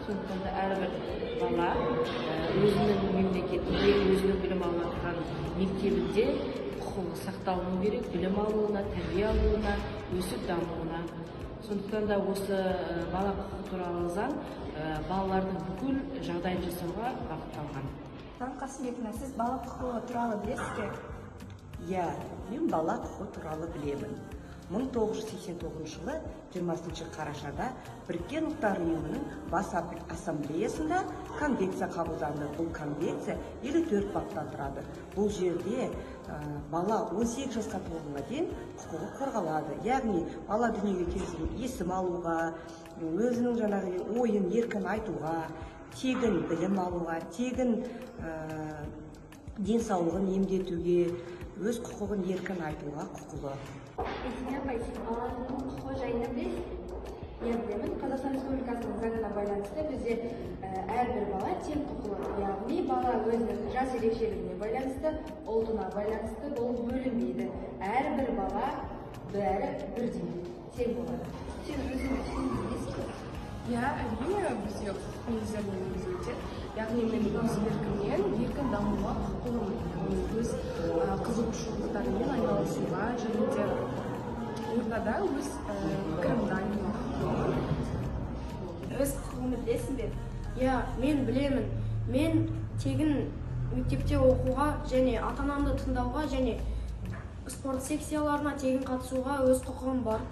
сондықтан да әрбір бала өзінің мемлекетінде, өзінің білім алып жатқан мектебінде құқығы сақталуы керек, білім алуына, тәрбие алуына, өсіп дамуына. Сондықтан да осы бала құқығы туралы заң балалардың бүкіл жағдайын жасауға бағытталған. Қасымбекова, сіз бала құқығы туралы білесіз бе? Иә, мен бала құқығы туралы білемін. 1989 жылы 20 қарашада Біріккен ұлттар ұйымының бас ассамблеясында конвенция қабылданды. Бұл конвенция 54 баптан тұрады. Бұл жерде бала 18 жасқа толғанға дейін құқығы қорғалады. Яғни бала дүниеге келген есім алуға, өзінің жаңағы ойын еркін айтуға, тегін білім алуға, тегін денсаулығын емдетуге, өз құқығын еркін айтуға құқылы. Баланың құқығы жайында білесіз? Иә, білемін. Қазақстан Республикасының заңына байланысты бізде әрбір бала тең құқылы, яғни бала өзінің жас ерекшелігіне байланысты, ұлтына байланысты болып бөлінбейді. Әрбір бала бәрі бірдей тең болады. Сен өзіңіз білесіз бе? Иә, әрине бізде құқық негіздеріне негізделген. Яғни мен өз еркіммен еркін дамуға құқылымын. Өз қызығушылықтарыммен айналысуға және де ортада өз пікірімді айтуға құқылымын. Өз құқығыңды білесің бе? Иә, мен білемін. Мен тегін мектепте оқуға және ата-анамды тыңдауға және спорт секцияларына тегін қатысуға өз құқығым бар.